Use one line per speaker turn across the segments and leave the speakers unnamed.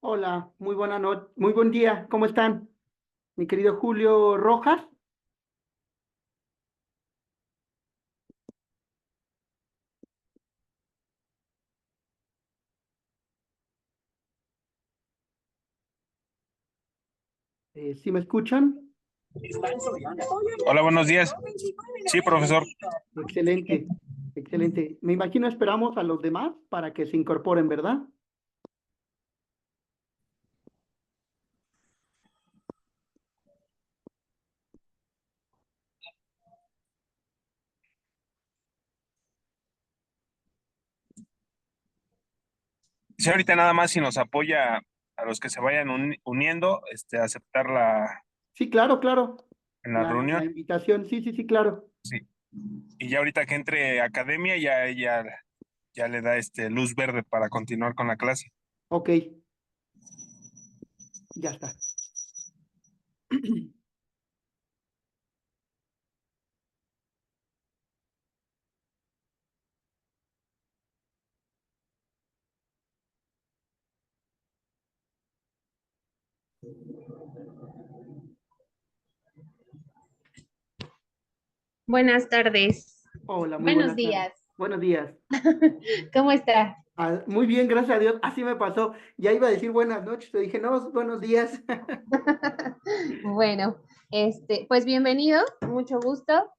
Hola, muy buena noche, muy buen día, ¿cómo están? Mi querido Julio Rojas, ¿sí me escuchan?
Hola, buenos días. Sí, profesor.
Excelente, excelente. Me imagino esperamos a los demás para que se incorporen, ¿verdad?
Sí, ahorita nada más si nos apoya a los que se vayan uniendo, aceptar
Sí, claro, claro.
en la
La
reunión.
invitación, sí, sí, sí, claro.
Sí. Y ya ahorita que entre academia, ya le da luz verde para continuar con la clase.
Ok, ya está.
Buenas tardes.
Hola, muy
Buenos
buenas tardes.
días.
Buenos días.
¿Cómo está?
Muy bien, gracias a Dios. Así me pasó. Ya iba a decir buenas noches, te dije, no, buenos días.
Bueno, pues bienvenido, mucho gusto.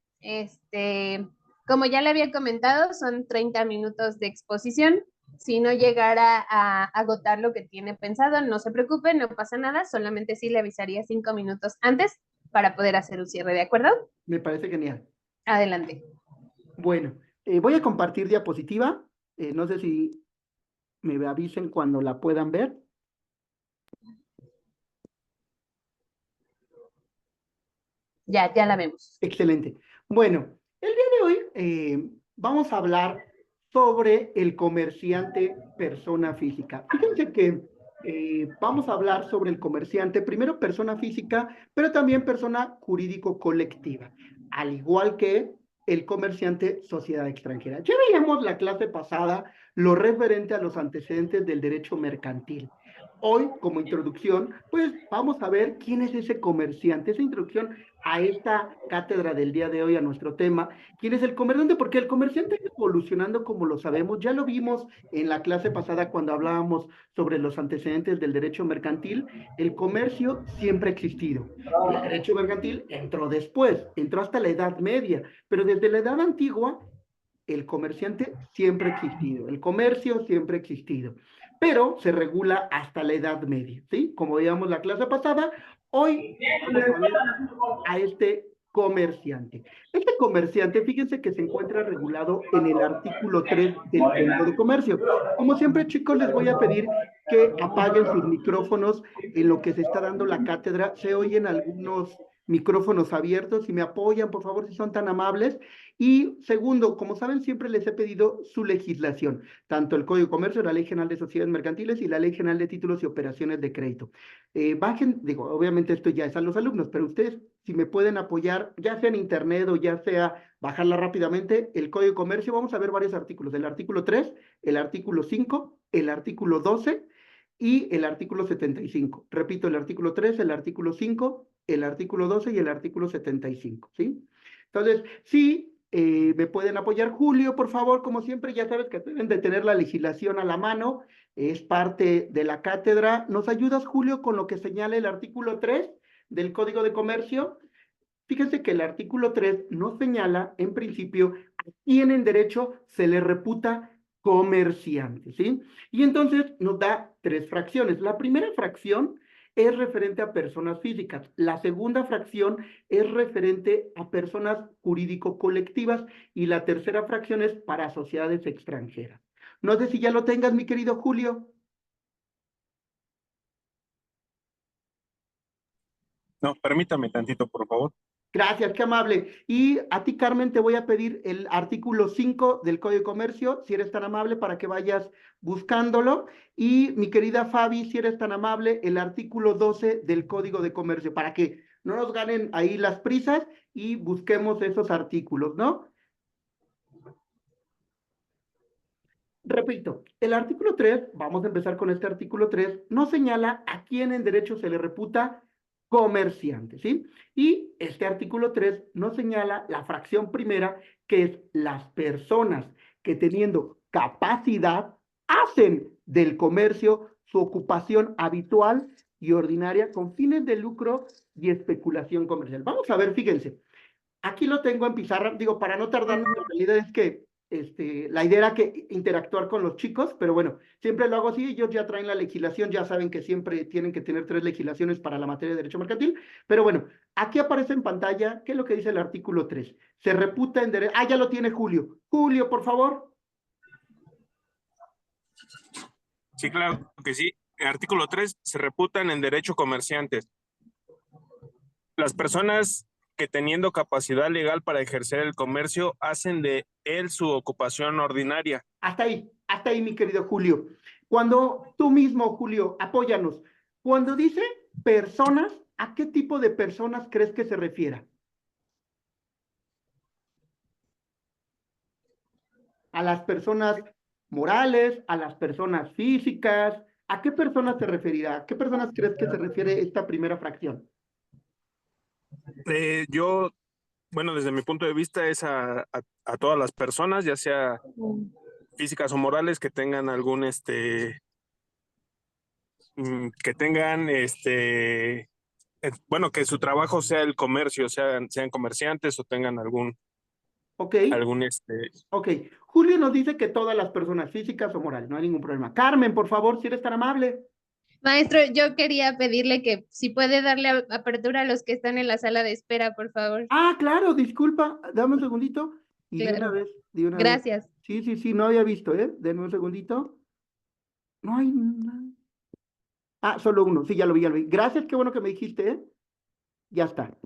Como ya le había comentado, son 30 minutos de exposición. Si no llegara a agotar lo que tiene pensado, no se preocupe, no pasa nada, solamente sí le avisaría 5 minutos antes para poder hacer un cierre, ¿de acuerdo?
Me parece genial.
Adelante.
Bueno, voy a compartir diapositiva. No sé si me avisen cuando la puedan ver.
Ya la vemos.
Excelente. Bueno, el día de hoy vamos a hablar sobre el comerciante persona física. Fíjense que vamos a hablar sobre el comerciante, primero persona física, pero también persona jurídico colectiva, al igual que el comerciante sociedad extranjera. Ya veíamos la clase pasada lo referente a los antecedentes del derecho mercantil. Hoy, como introducción, pues vamos a ver quién es ese comerciante, esa introducción a esta cátedra del día de hoy, a nuestro tema, quién es el comerciante, porque el comerciante está evolucionando como lo sabemos, ya lo vimos en la clase pasada cuando hablábamos sobre los antecedentes del derecho mercantil, el comercio siempre ha existido. El derecho mercantil entró después, entró hasta la Edad Media, pero desde la Edad Antigua el comerciante siempre ha existido, el comercio siempre ha existido, pero se regula hasta la Edad Media, ¿sí? Como veíamos la clase pasada, hoy vamos a ver a este comerciante. Este comerciante, fíjense que se encuentra regulado en el artículo 3 del Código de Comercio. Como siempre, chicos, les voy a pedir que apaguen sus micrófonos en lo que se está dando la cátedra. Se oyen algunos micrófonos abiertos. Si me apoyan, por favor, si son tan amables. Y segundo, como saben, siempre les he pedido su legislación, tanto el Código de Comercio, la Ley General de Sociedades Mercantiles y la Ley General de Títulos y Operaciones de Crédito. Bajen, digo, obviamente esto ya es a los alumnos, pero ustedes, si me pueden apoyar, ya sea en internet o ya sea bajarla rápidamente, el Código de Comercio, vamos a ver varios artículos, el artículo 3, el artículo 5, el artículo 12 y el artículo 75. Repito, el artículo 3, el artículo 5, el artículo 12 y el artículo 75, ¿sí? Entonces, sí, me pueden apoyar. Julio, por favor, como siempre, ya sabes que deben de tener la legislación a la mano, es parte de la cátedra. ¿Nos ayudas, Julio, con lo que señala el artículo 3 del Código de Comercio? Fíjense que el artículo 3 nos señala, en principio, a quién en derecho se le reputa comerciante, ¿sí? Y entonces nos da tres fracciones. La primera fracción es referente a personas físicas. La segunda fracción es referente a personas jurídico-colectivas. Y la tercera fracción es para sociedades extranjeras. No sé si ya lo tengas, mi querido Julio.
No, permítame tantito, por favor.
Gracias, qué amable. Y a ti, Carmen, te voy a pedir el artículo 5 del Código de Comercio, si eres tan amable, para que vayas buscándolo. Y mi querida Fabi, si eres tan amable, el artículo 12 del Código de Comercio, para que no nos ganen ahí las prisas y busquemos esos artículos, ¿no? repito, el artículo 3, vamos a empezar con este artículo 3, no señala a quién en derecho se le reputa comerciante, ¿sí? Y este artículo 3 no señala la fracción primera, que es las personas que teniendo capacidad hacen del comercio su ocupación habitual y ordinaria con fines de lucro y especulación comercial. Vamos a ver, fíjense, aquí lo tengo en pizarra, digo, para no tardarnos, en realidad es que la idea era que interactuar con los chicos, pero bueno, siempre lo hago así, ellos ya traen la legislación, ya saben que siempre tienen que tener 3 legislaciones para la materia de derecho mercantil, pero bueno, aquí aparece en pantalla, ¿qué es lo que dice el artículo 3? Se reputa en derecho, ya lo tiene Julio. Julio, por favor.
Sí, claro que sí. Artículo 3, se reputan en derecho comerciantes las personas que teniendo capacidad legal para ejercer el comercio hacen de él su ocupación ordinaria.
Hasta ahí, mi querido Julio. Cuando tú mismo, Julio, apóyanos, cuando dice personas, ¿a qué tipo de personas crees que se refiera? ¿A las personas morales, a las personas físicas? ¿A qué personas se referirá? ¿A qué personas crees que se refiere esta primera fracción?
Yo, bueno, desde mi punto de vista es a todas las personas, ya sea físicas o morales, que tengan algún, que tengan, bueno, que su trabajo sea el comercio, sean comerciantes o tengan
Ok,
algún,
ok. Julio nos dice que todas las personas físicas o morales, no hay ningún problema. Carmen, por favor, si eres tan amable.
Maestro, yo quería pedirle que si puede darle apertura a los que están en la sala de espera, por favor.
Ah, claro, disculpa, dame un segundito. Y de una
Claro.
vez, de una vez.
Gracias.
Sí, no había visto, ¿eh? Denme un segundito. No hay nada. Ah, solo uno, sí, ya lo vi. Gracias, qué bueno que me dijiste, ¿eh? Ya está.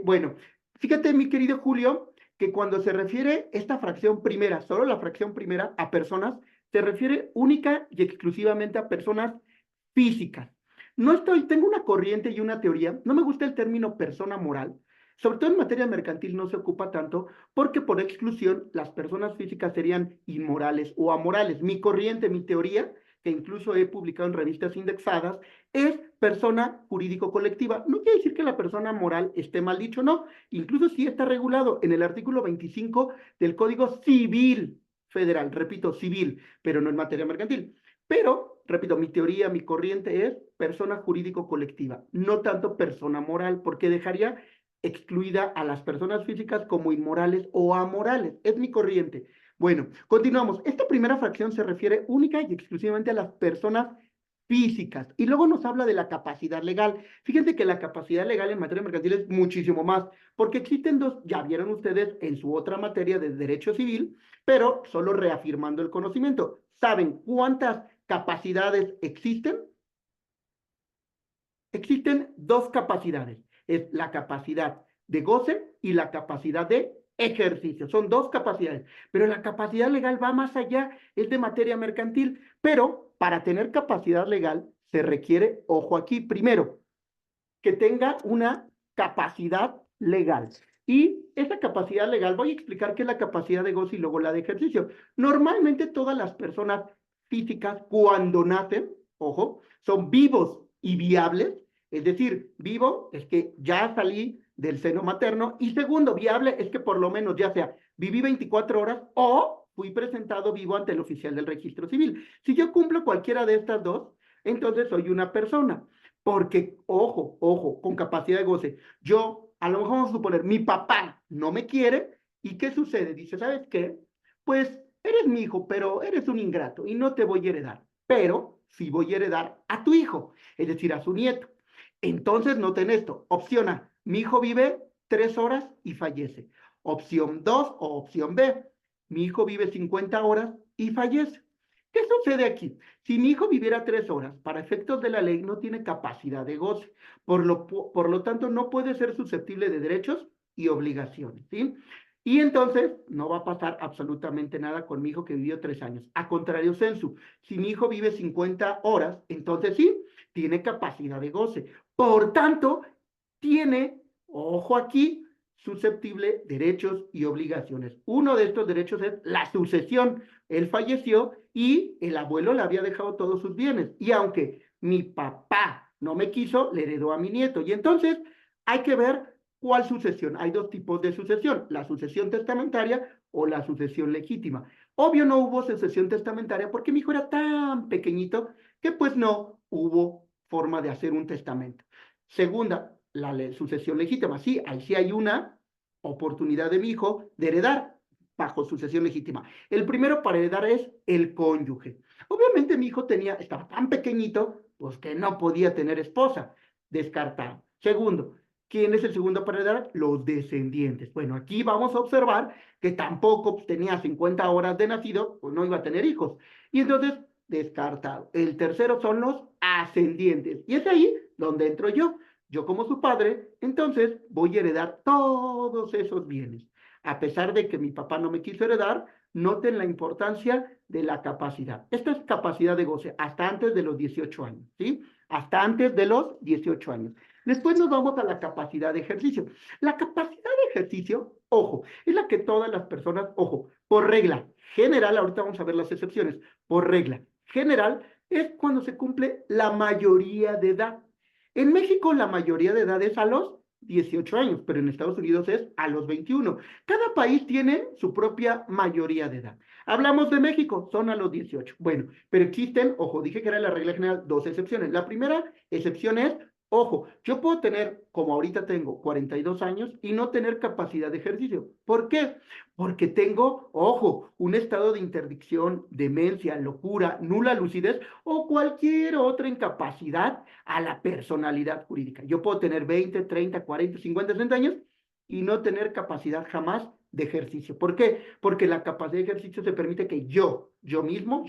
Bueno, fíjate, mi querido Julio, que cuando se refiere esta fracción primera, solo la fracción primera, a personas, se refiere única y exclusivamente a personas físicas. Tengo una corriente y una teoría, no me gusta el término persona moral, sobre todo en materia mercantil no se ocupa tanto, porque por exclusión las personas físicas serían inmorales o amorales. Mi corriente, mi teoría, que incluso he publicado en revistas indexadas, es persona jurídico-colectiva. No quiere decir que la persona moral esté mal dicho, no. Incluso sí está regulado en el artículo 25 del Código Civil Federal, repito, civil, pero no en materia mercantil. Pero, repito, mi teoría, mi corriente es persona jurídico-colectiva, no tanto persona moral, porque dejaría excluida a las personas físicas como inmorales o amorales. Es mi corriente. Bueno, continuamos. Esta primera fracción se refiere única y exclusivamente a las personas físicas. Y luego nos habla de la capacidad legal. Fíjense que la capacidad legal en materia mercantil es muchísimo más, porque existen dos, ya vieron ustedes en su otra materia de derecho civil, pero solo reafirmando el conocimiento. ¿Saben cuántas capacidades existen? Existen dos capacidades. Es la capacidad de goce y la capacidad de ejercicio. Son dos capacidades. Pero la capacidad legal va más allá, es de materia mercantil. Pero para tener capacidad legal se requiere, ojo aquí, primero, que tenga una capacidad legal. Y esa capacidad legal, voy a explicar qué es la capacidad de goce y luego la de ejercicio. Normalmente todas las personas físicas cuando nacen, ojo, son vivos y viables, es decir, vivo es que ya salí del seno materno y segundo, viable es que por lo menos ya sea viví 24 horas o fui presentado vivo ante el oficial del registro civil. Si yo cumplo cualquiera de estas dos, entonces soy una persona. Porque, ojo, con capacidad de goce. Yo, a lo mejor vamos a suponer, mi papá no me quiere, ¿y qué sucede? Dice, ¿sabes qué? Pues eres mi hijo, pero eres un ingrato y no te voy a heredar. Pero sí voy a heredar a tu hijo, es decir, a su nieto. Entonces, noten esto. Opción A, mi hijo vive 3 horas y fallece. Opción 2 o opción B, mi hijo vive 50 horas y fallece. ¿Qué sucede aquí? Si mi hijo viviera 3 horas, para efectos de la ley no tiene capacidad de goce, por lo tanto no puede ser susceptible de derechos y obligaciones, ¿sí? Y entonces no va a pasar absolutamente nada con mi hijo que vivió 3 años. A contrario, sensu, si mi hijo vive 50 horas, entonces sí, tiene capacidad de goce. Por tanto, tiene, ojo aquí, susceptible derechos y obligaciones. Uno de estos derechos es la sucesión, él falleció y el abuelo le había dejado todos sus bienes. Y aunque mi papá no me quiso, le heredó a mi nieto. Y entonces hay que ver cuál sucesión. Hay dos tipos de sucesión, la sucesión testamentaria o la sucesión legítima. Obvio no hubo sucesión testamentaria porque mi hijo era tan pequeñito que pues no hubo forma de hacer un testamento. Segunda, la sucesión legítima. Sí, ahí sí hay una oportunidad de mi hijo de heredar bajo sucesión legítima. El primero para heredar es el cónyuge. Obviamente mi hijo estaba tan pequeñito, pues que no podía tener esposa. Descartado. Segundo, ¿quién es el segundo para heredar? Los descendientes. Bueno, aquí vamos a observar que tampoco pues, tenía 50 horas de nacido, pues no iba a tener hijos. Y entonces, descartado. El tercero son los ascendientes. Y es ahí donde entro yo. Yo como su padre, entonces voy a heredar todos esos bienes. A pesar de que mi papá no me quiso heredar, noten la importancia de la capacidad. Esta es capacidad de goce hasta antes de los 18 años, ¿sí? Hasta antes de los 18 años. Después nos vamos a la capacidad de ejercicio. La capacidad de ejercicio, ojo, es la que todas las personas, ojo, por regla general, ahorita vamos a ver las excepciones, por regla general es cuando se cumple la mayoría de edad. En México la mayoría de edad es a los 18 años, pero en Estados Unidos es a los 21. Cada país tiene su propia mayoría de edad. Hablamos de México, son a los 18. Bueno, pero existen, ojo, dije que era la regla general, dos excepciones. La primera excepción es, ojo, yo puedo tener, como ahorita tengo 42 años y no tener capacidad de ejercicio. ¿Por qué? Porque tengo, ojo, un estado de interdicción, demencia, locura, nula lucidez o cualquier otra incapacidad a la personalidad jurídica. Yo puedo tener 20, 30, 40, 50, 60 años y no tener capacidad jamás de ejercicio. ¿Por qué? Porque la capacidad de ejercicio se permite que yo mismo,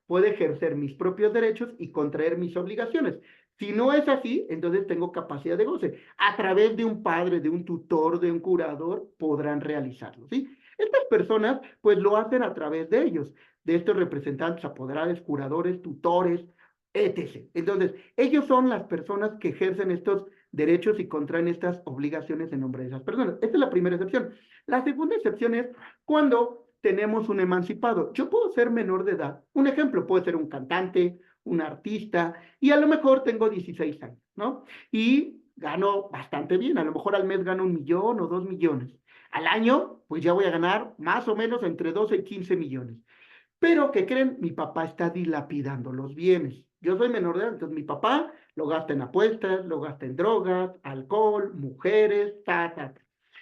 pueda ejercer mis propios derechos y contraer mis obligaciones. Si no es así, entonces tengo capacidad de goce. A través de un padre, de un tutor, de un curador, podrán realizarlo, ¿sí? Estas personas, pues lo hacen a través de ellos, de estos representantes apoderados, curadores, tutores, etc. Entonces, ellos son las personas que ejercen estos derechos y contraen estas obligaciones en nombre de esas personas. Esta es la primera excepción. La segunda excepción es cuando tenemos un emancipado. Yo puedo ser menor de edad. Un ejemplo puede ser un cantante, un artista, y a lo mejor tengo 16 años, ¿no? Y gano bastante bien. A lo mejor al mes gano 1 millón o 2 millones. Al año, pues ya voy a ganar más o menos entre 12 y 15 millones. Pero, ¿qué creen? Mi papá está dilapidando los bienes. Yo soy menor de edad, entonces mi papá lo gasta en apuestas, lo gasta en drogas, alcohol, mujeres, ta.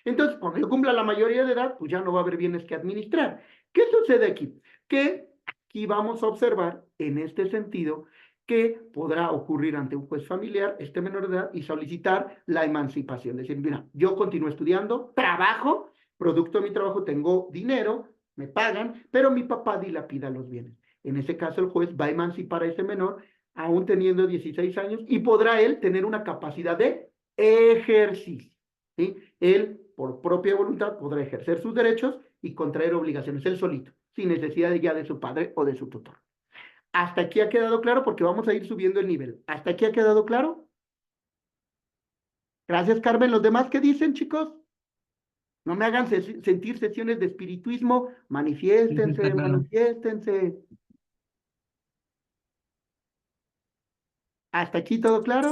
Entonces, cuando yo cumpla la mayoría de edad, pues ya no va a haber bienes que administrar. ¿Qué sucede aquí? Que aquí vamos a observar, en este sentido, que podrá ocurrir ante un juez familiar este menor de edad y solicitar la emancipación. Decir, mira, yo continúo estudiando, trabajo, producto de mi trabajo tengo dinero, me pagan, pero mi papá dilapida los bienes. En ese caso, el juez va a emancipar a ese menor, aún teniendo 16 años, y podrá él tener una capacidad de ejercicio, ¿sí? Él, por propia voluntad, podrá ejercer sus derechos y contraer obligaciones él solito, sin necesidad ya de su padre o de su tutor. ¿Hasta aquí ha quedado claro? Porque vamos a ir subiendo el nivel. ¿Hasta aquí ha quedado claro? Gracias, Carmen. ¿Los demás qué dicen, chicos? No me hagan sentir sesiones de espiritismo. Manifiéstense,
claro.
manifiéstense. ¿Hasta aquí todo claro?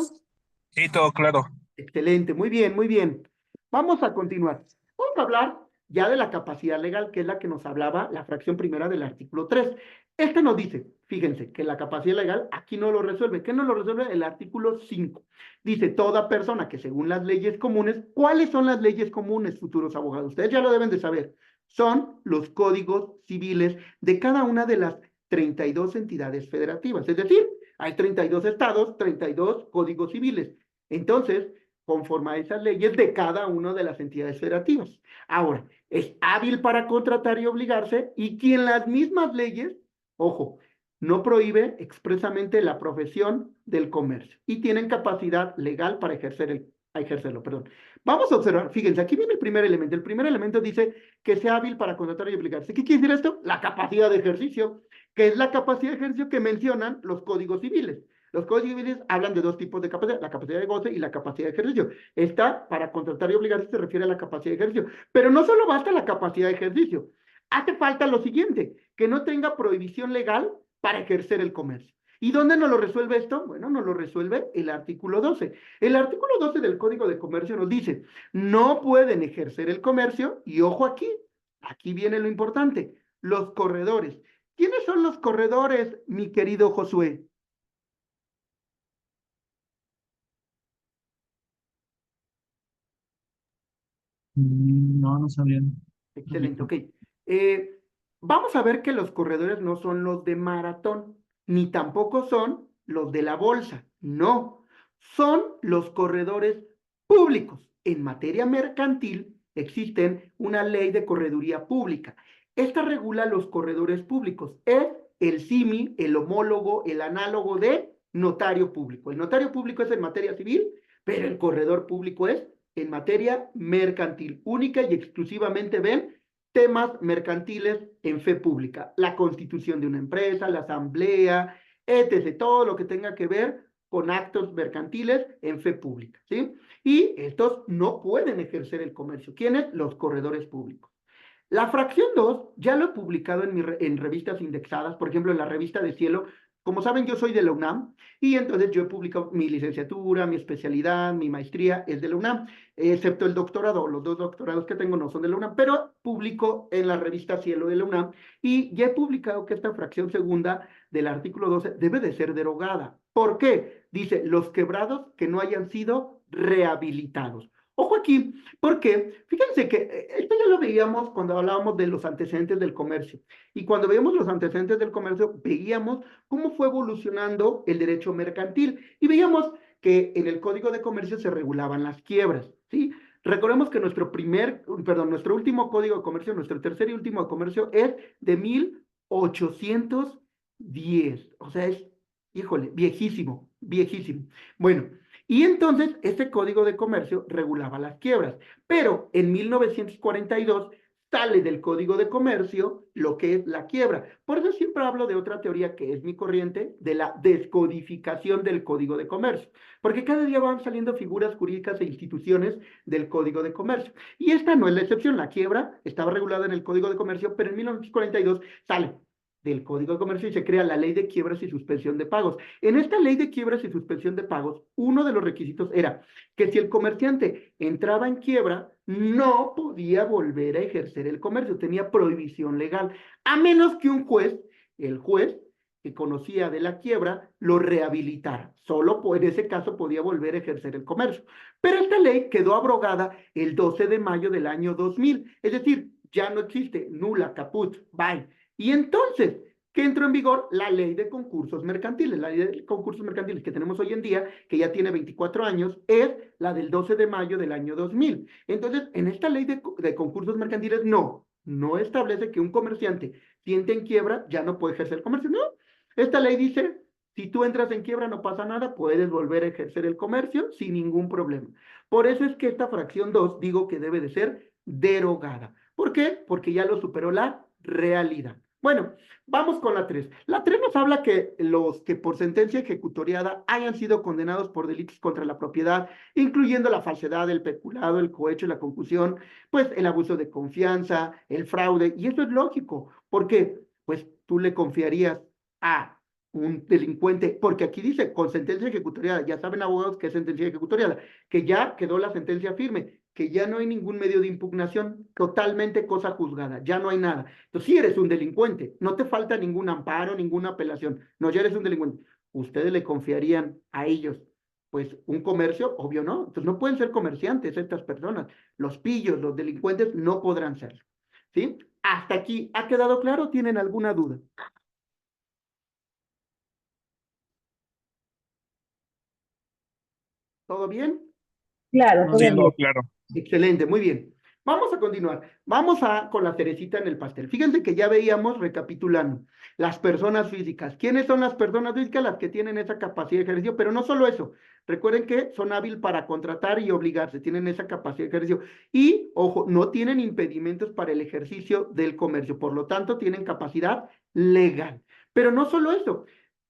Sí, todo claro.
Excelente, muy bien, muy bien. Vamos a continuar. Vamos a hablar ya de la capacidad legal, que es la que nos hablaba la fracción primera del artículo 3. Este nos dice, fíjense, que la capacidad legal aquí no lo resuelve. ¿Qué no lo resuelve? El artículo 5. Dice, toda persona que según las leyes comunes, ¿cuáles son las leyes comunes, futuros abogados? Ustedes ya lo deben de saber. Son los códigos civiles de cada una de las 32 entidades federativas. Es decir, hay 32 estados, 32 códigos civiles. Entonces, conforme a esas leyes de cada una de las entidades federativas. Ahora, es hábil para contratar y obligarse y quien las mismas leyes, ojo, no prohíbe expresamente la profesión del comercio y tienen capacidad legal para ejercerlo, perdón. Vamos a observar, fíjense, aquí viene el primer elemento. El primer elemento dice que sea hábil para contratar y obligarse. ¿Qué quiere decir esto? La capacidad de ejercicio, que es la capacidad de ejercicio que mencionan los códigos civiles. Los códigos civiles hablan de dos tipos de capacidad, la capacidad de goce y la capacidad de ejercicio. Esta, para contratar y obligarse, se refiere a la capacidad de ejercicio. Pero no solo basta la capacidad de ejercicio. Hace falta lo siguiente, que no tenga prohibición legal para ejercer el comercio. ¿Y dónde nos lo resuelve esto? Bueno, nos lo resuelve el artículo 12. El artículo 12 del Código de Comercio nos dice, no pueden ejercer el comercio, y ojo aquí, aquí viene lo importante, los corredores. ¿Quiénes son los corredores, mi querido Josué?
No, no sabían.
Excelente, ok. Eh, Vamos a ver que los corredores no son los de maratón, ni tampoco son los de la bolsa, no, son los corredores públicos. En materia mercantil existen una ley de correduría pública. Esta regula los corredores públicos. Es el símil, el homólogo, el análogo de notario público. El notario público es en materia civil, pero el corredor público es en materia mercantil, única y exclusivamente ven temas mercantiles en fe pública, la constitución de una empresa, la asamblea, etc., todo lo que tenga que ver con actos mercantiles en fe pública, ¿sí? Y estos no pueden ejercer el comercio. ¿Quiénes? Los corredores públicos. La fracción 2 ya lo he publicado en revistas indexadas, por ejemplo, en la revista de Cielo. Como saben, yo soy de la UNAM y entonces yo he publicado mi licenciatura, mi especialidad, mi maestría es de la UNAM, excepto el doctorado. Los dos doctorados que tengo no son de la UNAM, pero publico en la revista Cielo de la UNAM y ya he publicado que esta fracción segunda del artículo 12 debe de ser derogada. ¿Por qué? Dice, los quebrados que no hayan sido rehabilitados. Ojo aquí, porque fíjense que esto ya lo veíamos cuando hablábamos de los antecedentes del comercio. Y cuando veíamos los antecedentes del comercio, veíamos cómo fue evolucionando el derecho mercantil. Y veíamos que en el Código de Comercio se regulaban las quiebras, ¿sí? Recordemos que nuestro último Código de Comercio, nuestro tercer y último de comercio es de 1810. O sea, es, híjole, viejísimo, viejísimo. Bueno, y entonces este Código de Comercio regulaba las quiebras, pero en 1942 sale del Código de Comercio lo que es la quiebra. Por eso siempre hablo de otra teoría que es mi corriente, de la descodificación del Código de Comercio, porque cada día van saliendo figuras jurídicas e instituciones del Código de Comercio. Y esta no es la excepción, la quiebra estaba regulada en el Código de Comercio, pero en 1942 sale del Código de Comercio y se crea la Ley de Quiebras y Suspensión de Pagos. En esta Ley de Quiebras y Suspensión de Pagos, uno de los requisitos era que si el comerciante entraba en quiebra, no podía volver a ejercer el comercio, tenía prohibición legal, a menos que el juez que conocía de la quiebra, lo rehabilitara. Solo en ese caso podía volver a ejercer el comercio. Pero esta ley quedó abrogada el 12 de mayo del año 2000, es decir, ya no existe, nula, caput, bye. Y entonces, ¿qué entró en vigor? La ley de concursos mercantiles. La ley de concursos mercantiles que tenemos hoy en día, que ya tiene 24 años, es la del 12 de mayo del año 2000. Entonces, en esta ley de concursos mercantiles, no establece que un comerciante siente en quiebra, ya no puede ejercer el comercio. No, esta ley dice, si tú entras en quiebra no pasa nada, puedes volver a ejercer el comercio sin ningún problema. Por eso es que esta fracción 2 digo que debe de ser derogada. ¿Por qué? Porque ya lo superó la realidad. Bueno, vamos con la 3. La 3 nos habla que los que por sentencia ejecutoriada hayan sido condenados por delitos contra la propiedad, incluyendo la falsedad, el peculado, el cohecho, la concusión, pues el abuso de confianza, el fraude, y eso es lógico. ¿Por qué? Pues tú le confiarías a un delincuente, porque aquí dice con sentencia ejecutoriada, ya saben abogados que es sentencia ejecutoriada, que ya quedó la sentencia firme, que ya no hay ningún medio de impugnación, totalmente cosa juzgada, ya no hay nada. Entonces, si eres un delincuente, no te falta ningún amparo, ninguna apelación, no, ya eres un delincuente. ¿Ustedes le confiarían a ellos, pues, un comercio? Obvio, ¿no? Entonces, no pueden ser comerciantes estas personas. Los pillos, los delincuentes, no podrán serlo. ¿Sí? Hasta aquí, ¿ha quedado claro? ¿Tienen alguna duda? ¿Todo bien?
Claro,
Sí,
todo bien.
todo claro.
Excelente, muy bien. Vamos a continuar. Vamos con la cerecita en el pastel. Fíjense que ya veíamos, recapitulando, las personas físicas. ¿Quiénes son las personas físicas? Las que tienen esa capacidad de ejercicio, pero no solo eso. Recuerden que son hábiles para contratar y obligarse, tienen esa capacidad de ejercicio. Y, ojo, no tienen impedimentos para el ejercicio del comercio, por lo tanto, tienen capacidad legal. Pero no solo eso.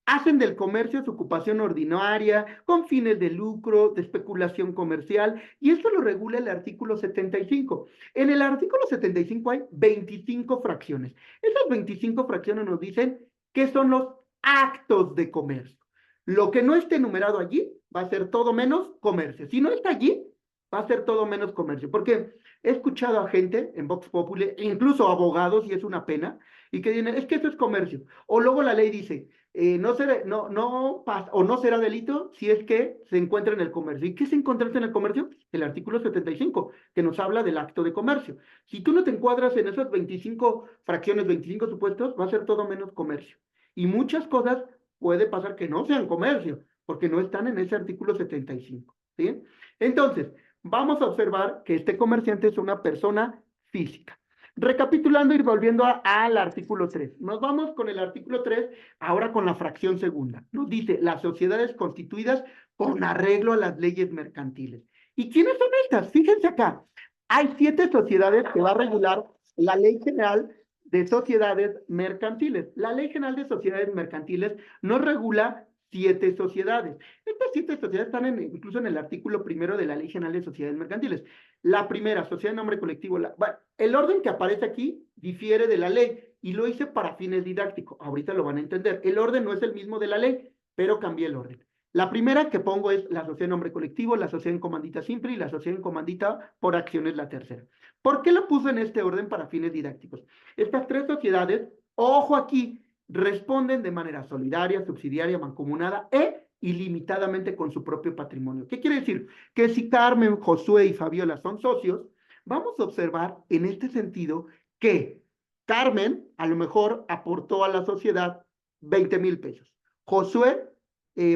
hacen del comercio su ocupación ordinaria, con fines de lucro, de especulación comercial, y esto lo regula el artículo 75. En el artículo 75 hay 25 fracciones. Esas 25 fracciones nos dicen qué son los actos de comercio. Lo que no esté enumerado allí va a ser todo menos comercio. Si no está allí, va a ser todo menos comercio. Porque he escuchado a gente en Vox Populi, incluso abogados, y es una pena, y que dicen, es que eso es comercio. O luego la ley dice, no será, o no será delito si es que se encuentra en el comercio. ¿Y qué se encuentra en el comercio? El artículo 75, que nos habla del acto de comercio. Si tú no te encuadras en esas 25 fracciones, 25 supuestos, va a ser todo menos comercio. Y muchas cosas puede pasar que no sean comercio, porque no están en ese artículo 75, ¿sí? Entonces, vamos a observar que este comerciante es una persona física. Recapitulando y volviendo al artículo 3. Nos vamos con el artículo 3, ahora con la fracción segunda. Nos dice, las sociedades constituidas con arreglo a las leyes mercantiles. ¿Y quiénes son estas? Fíjense acá. Hay 7 sociedades que va a regular la Ley General de Sociedades Mercantiles. La Ley General de Sociedades Mercantiles no regula 7 sociedades. Estas 7 sociedades están incluso en el artículo 1 de la Ley General de Sociedades Mercantiles. La primera, sociedad de nombre colectivo. Bueno, el orden que aparece aquí difiere de la ley y lo hice para fines didácticos. Ahorita lo van a entender. El orden no es el mismo de la ley, pero cambié el orden. La primera que pongo es la sociedad de nombre colectivo, la sociedad en comandita simple y la sociedad en comandita por acciones la tercera. ¿Por qué lo puse en este orden para fines didácticos? Estas 3 sociedades, ojo aquí, responden de manera solidaria, subsidiaria, mancomunada e ilimitadamente con su propio patrimonio. ¿Qué quiere decir? Que si Carmen, Josué y Fabiola son socios, vamos a observar en este sentido que Carmen a lo mejor aportó a la sociedad 20,000 pesos. Josué,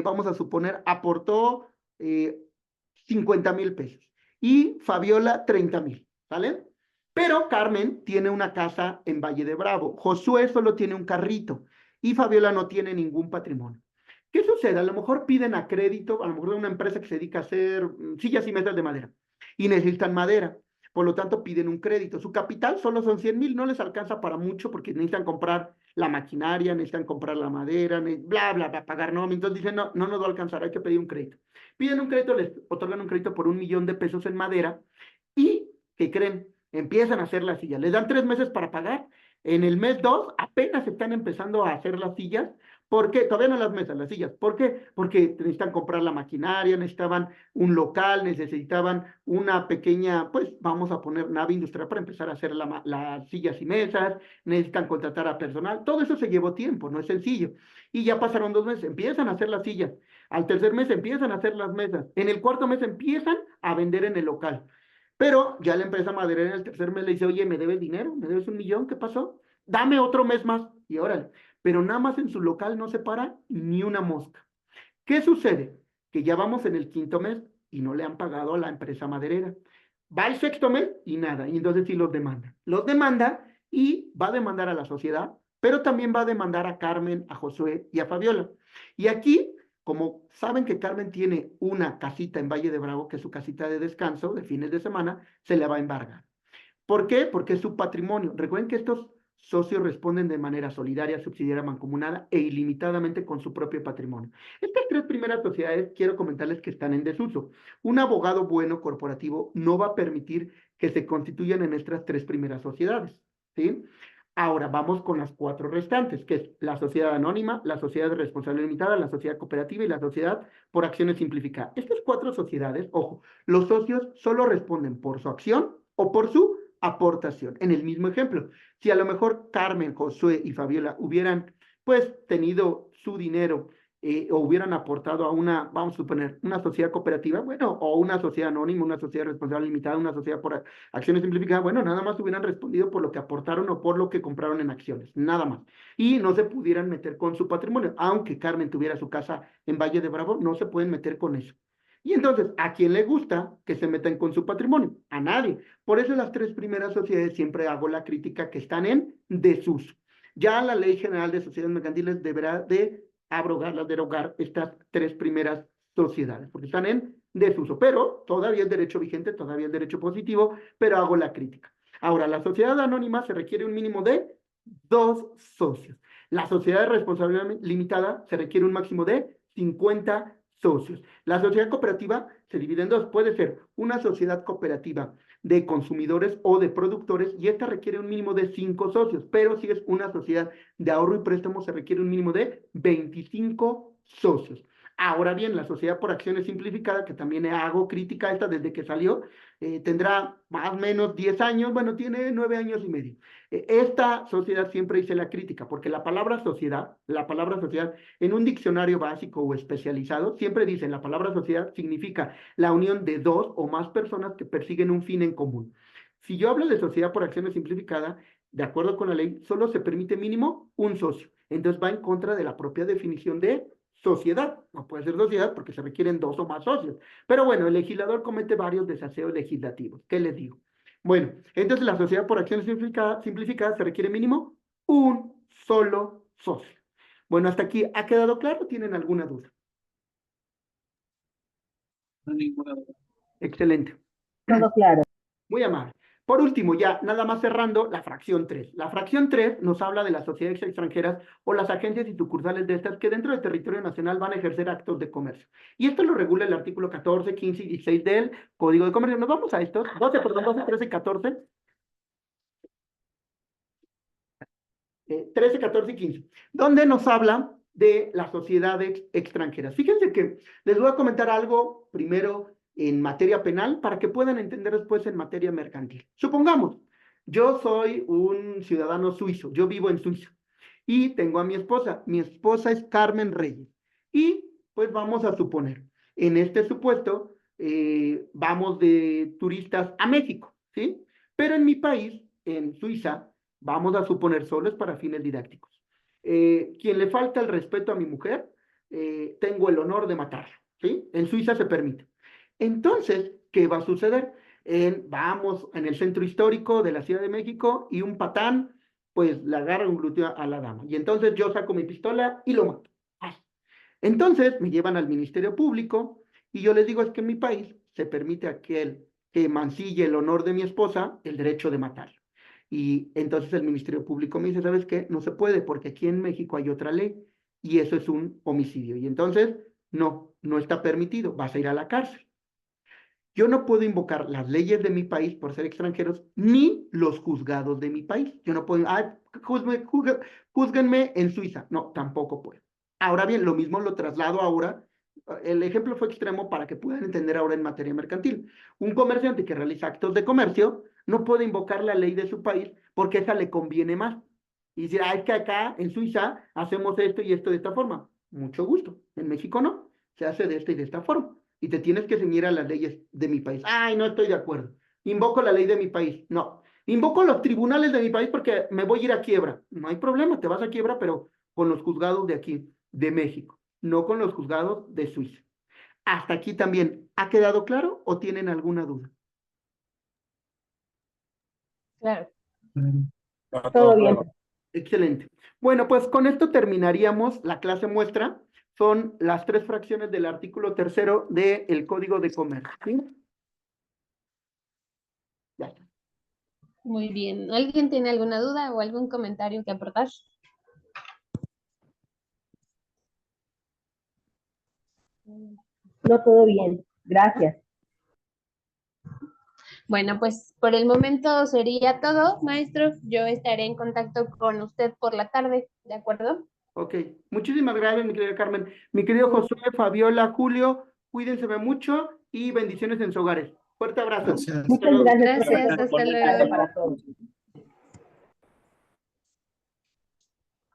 vamos a suponer, aportó 50,000 pesos. Y Fabiola 30,000, ¿sale? Pero Carmen tiene una casa en Valle de Bravo. Josué solo tiene un carrito y Fabiola no tiene ningún patrimonio. ¿Qué sucede? A lo mejor piden a crédito, a lo mejor de una empresa que se dedica a hacer sillas y mesas de madera y necesitan madera. Por lo tanto, piden un crédito. Su capital solo son 100,000, no les alcanza para mucho porque necesitan comprar la maquinaria, necesitan comprar la madera, bla, bla, bla, pagar nómina. Entonces dicen, no, no nos va a alcanzar, hay que pedir un crédito. Piden un crédito, les otorgan un crédito por 1,000,000 de pesos en madera y, ¿qué creen? Empiezan a hacer las sillas. Les dan 3 meses para pagar. En el mes 2 apenas están empezando a hacer las sillas. ¿Por qué? Todavía no las mesas, las sillas. ¿Por qué? Porque necesitan comprar la maquinaria, necesitaban un local, necesitaban una pequeña, pues vamos a poner nave industrial para empezar a hacer las sillas y mesas, necesitan contratar a personal. Todo eso se llevó tiempo, no es sencillo. Y ya pasaron 2 meses, empiezan a hacer las sillas. Al tercer mes empiezan a hacer las mesas. En el cuarto mes empiezan a vender en el local. Pero ya la empresa maderera en el tercer mes le dice, oye, ¿me debes dinero? ¿Me debes 1,000,000? ¿Qué pasó? Dame otro mes más. Y órale. Pero nada más en su local no se para ni una mosca. ¿Qué sucede? Que ya vamos en el 5.º mes y no le han pagado a la empresa maderera. Va el 6.º mes y nada. Y entonces sí los demanda. Los demanda y va a demandar a la sociedad, pero también va a demandar a Carmen, a Josué y a Fabiola. Y aquí, como saben que Carmen tiene una casita en Valle de Bravo, que es su casita de descanso de fines de semana, se le va a embargar. ¿Por qué? Porque es su patrimonio. Recuerden que estos socios responden de manera solidaria, subsidiaria, mancomunada e ilimitadamente con su propio patrimonio. Estas 3 primeras sociedades quiero comentarles que están en desuso. Un abogado bueno corporativo no va a permitir que se constituyan en estas 3 primeras sociedades, ¿sí? Ahora vamos con las 4 restantes, que es la sociedad anónima, la sociedad de responsabilidad limitada, la sociedad cooperativa y la sociedad por acciones simplificadas. Estas 4 sociedades, ojo, los socios solo responden por su acción o por su aportación. En el mismo ejemplo, si a lo mejor Carmen, Josué y Fabiola hubieran pues tenido su dinero o hubieran aportado a una, vamos a suponer, una sociedad cooperativa, bueno, o una sociedad anónima, una sociedad responsable limitada, una sociedad por acciones simplificadas, bueno, nada más hubieran respondido por lo que aportaron o por lo que compraron en acciones, nada más. Y no se pudieran meter con su patrimonio, aunque Carmen tuviera su casa en Valle de Bravo, no se pueden meter con eso. Y entonces, ¿a quién le gusta que se metan con su patrimonio? A nadie. Por eso las 3 primeras sociedades siempre hago la crítica que están en desuso. Ya la Ley General de Sociedades Mercantiles deberá de abrogarlas, derogar estas 3 primeras sociedades, porque están en desuso. Pero todavía es derecho vigente, todavía es derecho positivo, pero hago la crítica. Ahora, la sociedad anónima se requiere un mínimo de 2 socios. La sociedad de responsabilidad limitada se requiere un máximo de 50 socios. La sociedad cooperativa se divide en dos. Puede ser una sociedad cooperativa de consumidores o de productores, y esta requiere un mínimo de 5 socios, pero si es una sociedad de ahorro y préstamo se requiere un mínimo de 25 socios. Ahora bien, la sociedad por acciones simplificada, que también hago crítica a esta desde que salió, tendrá más o menos 10 años, bueno, tiene 9 años y medio. Esta sociedad siempre hice la crítica, porque la palabra sociedad en un diccionario básico o especializado, siempre dicen la palabra sociedad significa la unión de dos o más personas que persiguen un fin en común. Si yo hablo de sociedad por acciones simplificada, de acuerdo con la ley, solo se permite mínimo un socio. Entonces va en contra de la propia definición de sociedad. No puede ser sociedad porque se requieren dos o más socios. Pero bueno, el legislador comete varios desaseos legislativos. ¿Qué les digo? Bueno, entonces la sociedad por acciones simplificada se requiere mínimo un solo socio. Bueno, hasta aquí, ¿ha quedado claro? ¿Tienen alguna duda?
No hay ninguna duda.
Excelente.
Todo claro.
Muy amable. Por último, ya nada más cerrando, la fracción 3. La fracción 3 nos habla de las sociedades extranjeras o las agencias y sucursales de estas que dentro del territorio nacional van a ejercer actos de comercio. Y esto lo regula el artículo 14, 15 y 16 del Código de Comercio. Nos vamos a estos, 12, 13, 14. 13, 14 y 15, donde nos habla de las sociedades extranjeras. Fíjense que les voy a comentar algo primero en materia penal para que puedan entender después en materia mercantil. Supongamos, yo soy un ciudadano suizo, yo vivo en Suiza y tengo a mi esposa es Carmen Reyes, y pues vamos a suponer, en este supuesto, vamos de turistas a México, ¿sí? Pero en mi país, en Suiza, vamos a suponer solo es para fines didácticos. Quien le falta el respeto a mi mujer, tengo el honor de matarla, ¿sí? En Suiza se permite. Entonces, ¿qué va a suceder? Vamos en el centro histórico de la Ciudad de México y un patán, pues le agarra un glúteo a la dama. Y entonces yo saco mi pistola y lo mato. Entonces me llevan al Ministerio Público y yo les digo, es que en mi país se permite a aquel que mancille el honor de mi esposa el derecho de matarlo. Y entonces el Ministerio Público me dice, ¿sabes qué? No se puede porque aquí en México hay otra ley y eso es un homicidio. Y entonces, no está permitido, vas a ir a la cárcel. Yo no puedo invocar las leyes de mi país por ser extranjeros, ni los juzgados de mi país. Yo no puedo, júzguenme en Suiza. No, tampoco puedo. Ahora bien, lo mismo lo traslado ahora. El ejemplo fue extremo para que puedan entender ahora en materia mercantil. Un comerciante que realiza actos de comercio no puede invocar la ley de su país porque esa le conviene más. Y decir, es que acá en Suiza hacemos esto y esto de esta forma. Mucho gusto. En México no. Se hace de esta y de esta forma. Y te tienes que ceñir a las leyes de mi país. Ay, no estoy de acuerdo. Invoco la ley de mi país. No. Invoco los tribunales de mi país porque me voy a ir a quiebra. No hay problema, te vas a quiebra, pero con los juzgados de aquí, de México, no con los juzgados de Suiza. Hasta aquí también, ¿ha quedado claro o tienen alguna duda?
Claro.
Todo bien.
Excelente. Bueno, pues con esto terminaríamos la clase muestra. Son las 3 fracciones del artículo 3º del Código de Comercio. ¿Sí? Ya está.
Muy bien. ¿Alguien tiene alguna duda o algún comentario que aportar?
No, todo bien. Gracias.
Bueno, pues por el momento sería todo, maestro. Yo estaré en contacto con usted por la tarde, ¿de acuerdo?
Ok, muchísimas gracias, mi querida Carmen. Mi querido Josué, Fabiola, Julio, cuídense mucho y bendiciones en sus hogares. Fuerte abrazo.
Muchas gracias.
Gracias, hasta luego.
Para todos.